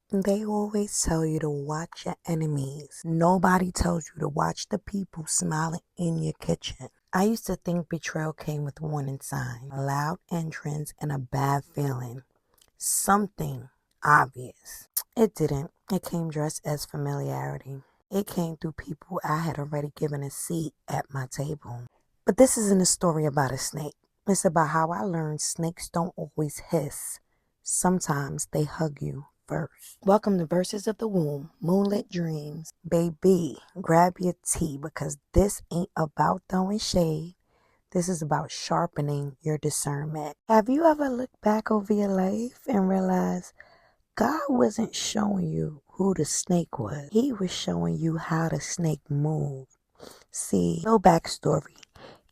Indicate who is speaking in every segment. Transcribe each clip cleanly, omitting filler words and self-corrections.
Speaker 1: They always tell you to watch your enemies. Nobody tells you to watch the people smiling in your kitchen. I used to think betrayal came with warning signs, a loud entrance, and a bad feeling. Something obvious. It didn't. It came dressed as familiarity. It came through people I had already given a seat at my table. But this isn't a story about a snake. It's about how I learned snakes don't always hiss. Sometimes they hug you first. Welcome to Verses of the Womb, Moonlit Dreams. Baby, grab your tea because this ain't about throwing shade. This is about sharpening your discernment. Have you ever looked back over your life and realized God wasn't showing you who the snake was? He was showing you how the snake moved. See, no backstory.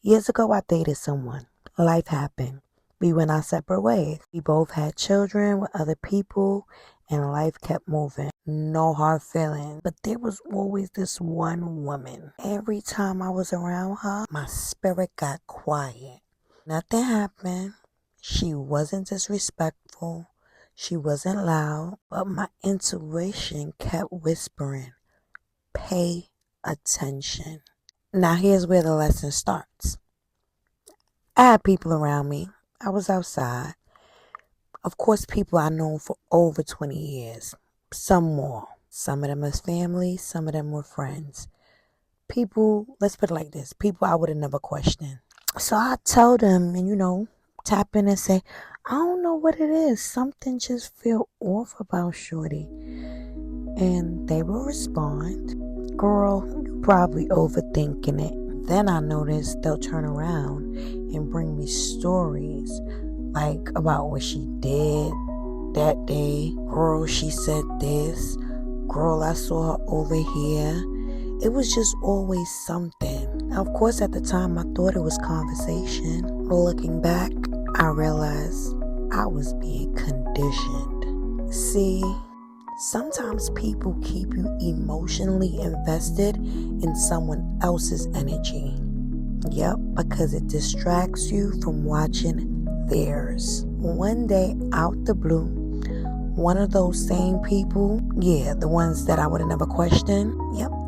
Speaker 1: Years ago, I dated someone. Life happened. We went our separate ways. We both had children with other people, and life kept moving. No hard feelings. But there was always this one woman. Every time I was around her, my spirit got quiet. Nothing happened. She wasn't disrespectful. She wasn't loud. But my intuition kept whispering, pay attention. Now here's where the lesson starts. I had people around me. I was outside. Of course, people I known for over 20 years. Some more. Some of them as family. Some of them were friends. People, let's put it like this. People I would have never questioned. So I tell them and, tap in and say, I don't know what it is. Something just feel off about Shorty. And they will respond, girl, you probably overthinking it. Then I notice they'll turn around and bring me stories like about what she did that day. Girl, she said this. Girl, I saw her over here. It was just always something. Now, of course, at the time, I thought it was conversation. But looking back, I realized I was being conditioned. See, sometimes people keep you emotionally invested in someone else's energy. Yep, because it distracts you from watching theirs. One day, out the blue, one of those same people, the ones that I would have never questioned,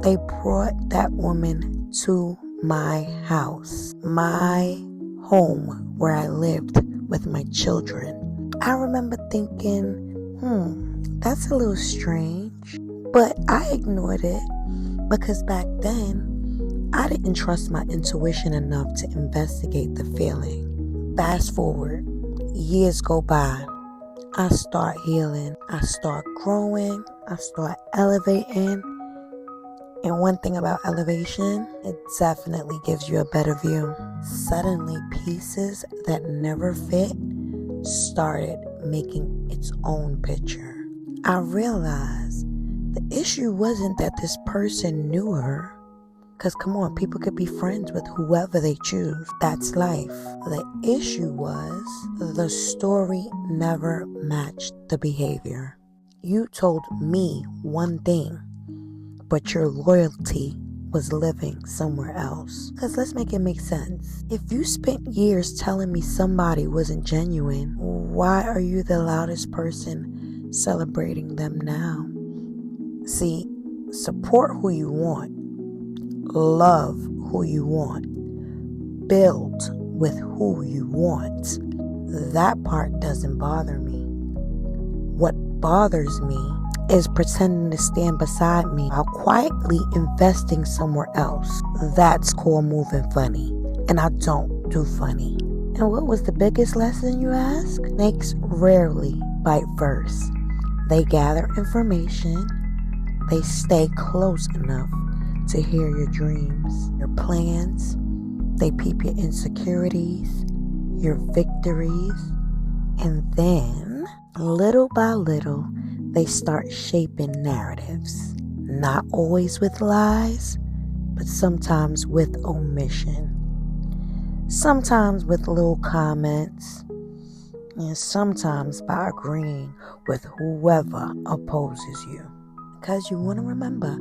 Speaker 1: they brought that woman to my house, my home where I lived with my children. I remember thinking, that's a little strange, but I ignored it because back then, I didn't trust my intuition enough to investigate the feeling. Fast forward, years go by. I start healing. I start growing. I start elevating. And one thing about elevation, it definitely gives you a better view. Suddenly, pieces that never fit started making its own picture. I realized the issue wasn't that this person knew her. Because come on, people could be friends with whoever they choose. That's life. The issue was the story never matched the behavior. You told me one thing, but your loyalty was living somewhere else. Because let's make it make sense. If you spent years telling me somebody wasn't genuine, why are you the loudest person celebrating them now? See, support who you want. Love who you want. Build with who you want. That part doesn't bother me. What bothers me is pretending to stand beside me while quietly investing somewhere else. That's called moving funny. And I don't do funny. And what was the biggest lesson, you ask? Snakes rarely bite first. They gather information. They stay close enough to hear your dreams, your plans. They peep your insecurities, your victories, and then, little by little, they start shaping narratives. Not always with lies, but sometimes with omission. Sometimes with little comments, and sometimes by agreeing with whoever opposes you. Because you want to remember,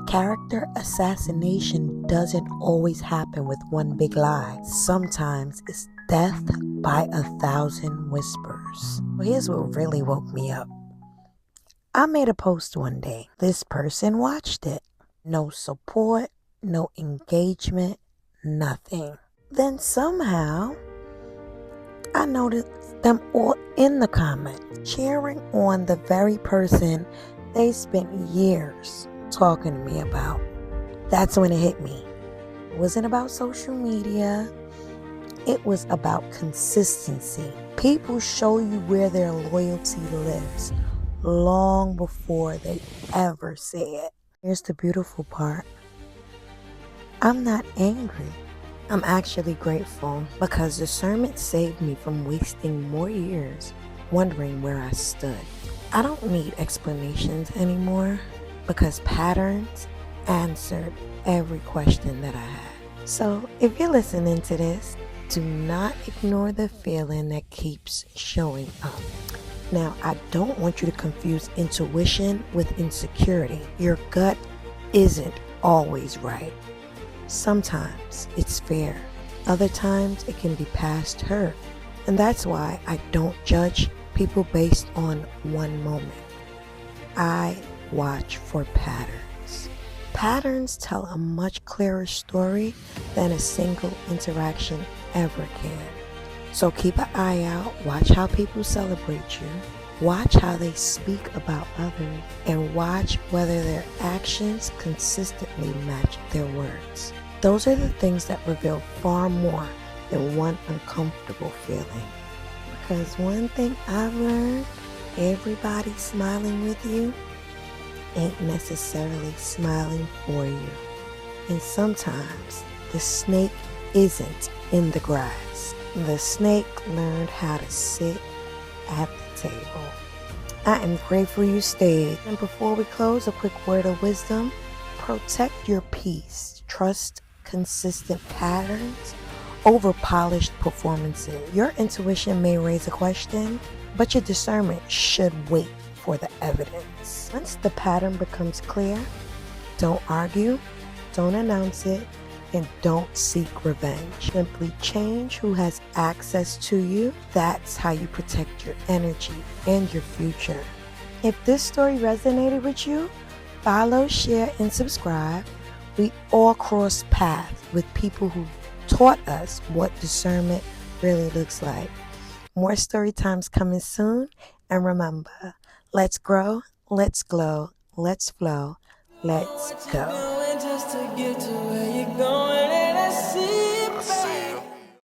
Speaker 1: character assassination doesn't always happen with one big lie. Sometimes it's death by 1,000 whispers. Well, here's what really woke me up. I made a post one day. This person watched it. No support, no engagement, nothing. Then somehow, I noticed them all in the comments, cheering on the very person they spent years talking to me about. That's when it hit me. It wasn't about social media. It was about consistency. People show you where their loyalty lives long before they ever say it. Here's the beautiful part. I'm not angry. I'm actually grateful because discernment saved me from wasting more years wondering where I stood. I don't need explanations anymore because patterns answered every question that I had. So if you're listening to this, do not ignore the feeling that keeps showing up. Now, I don't want you to confuse intuition with insecurity. Your gut isn't always right. Sometimes it's fair. Other times it can be past hurt. And that's why I don't judge people based on one moment. I watch for patterns. Patterns tell a much clearer story than a single interaction ever can. So keep an eye out, watch how people celebrate you, watch how they speak about others, and watch whether their actions consistently match their words. Those are the things that reveal far more than one uncomfortable feeling. Because one thing I've learned, everybody smiling with you ain't necessarily smiling for you. And sometimes the snake isn't in the grass. The snake learned how to sit at the table. I am grateful you stayed. And before we close, a quick word of wisdom. Protect your peace. Trust consistent patterns over polished performances. Your intuition may raise a question, but your discernment should wait for the evidence. Once the pattern becomes clear, don't argue, don't announce it, and don't seek revenge. Simply change who has access to you. That's how you protect your energy and your future. If this story resonated with you, follow, share, and subscribe. We all cross paths with people who taught us what discernment really looks like. More story times coming soon. And remember, let's grow, let's glow, let's flow, let's go.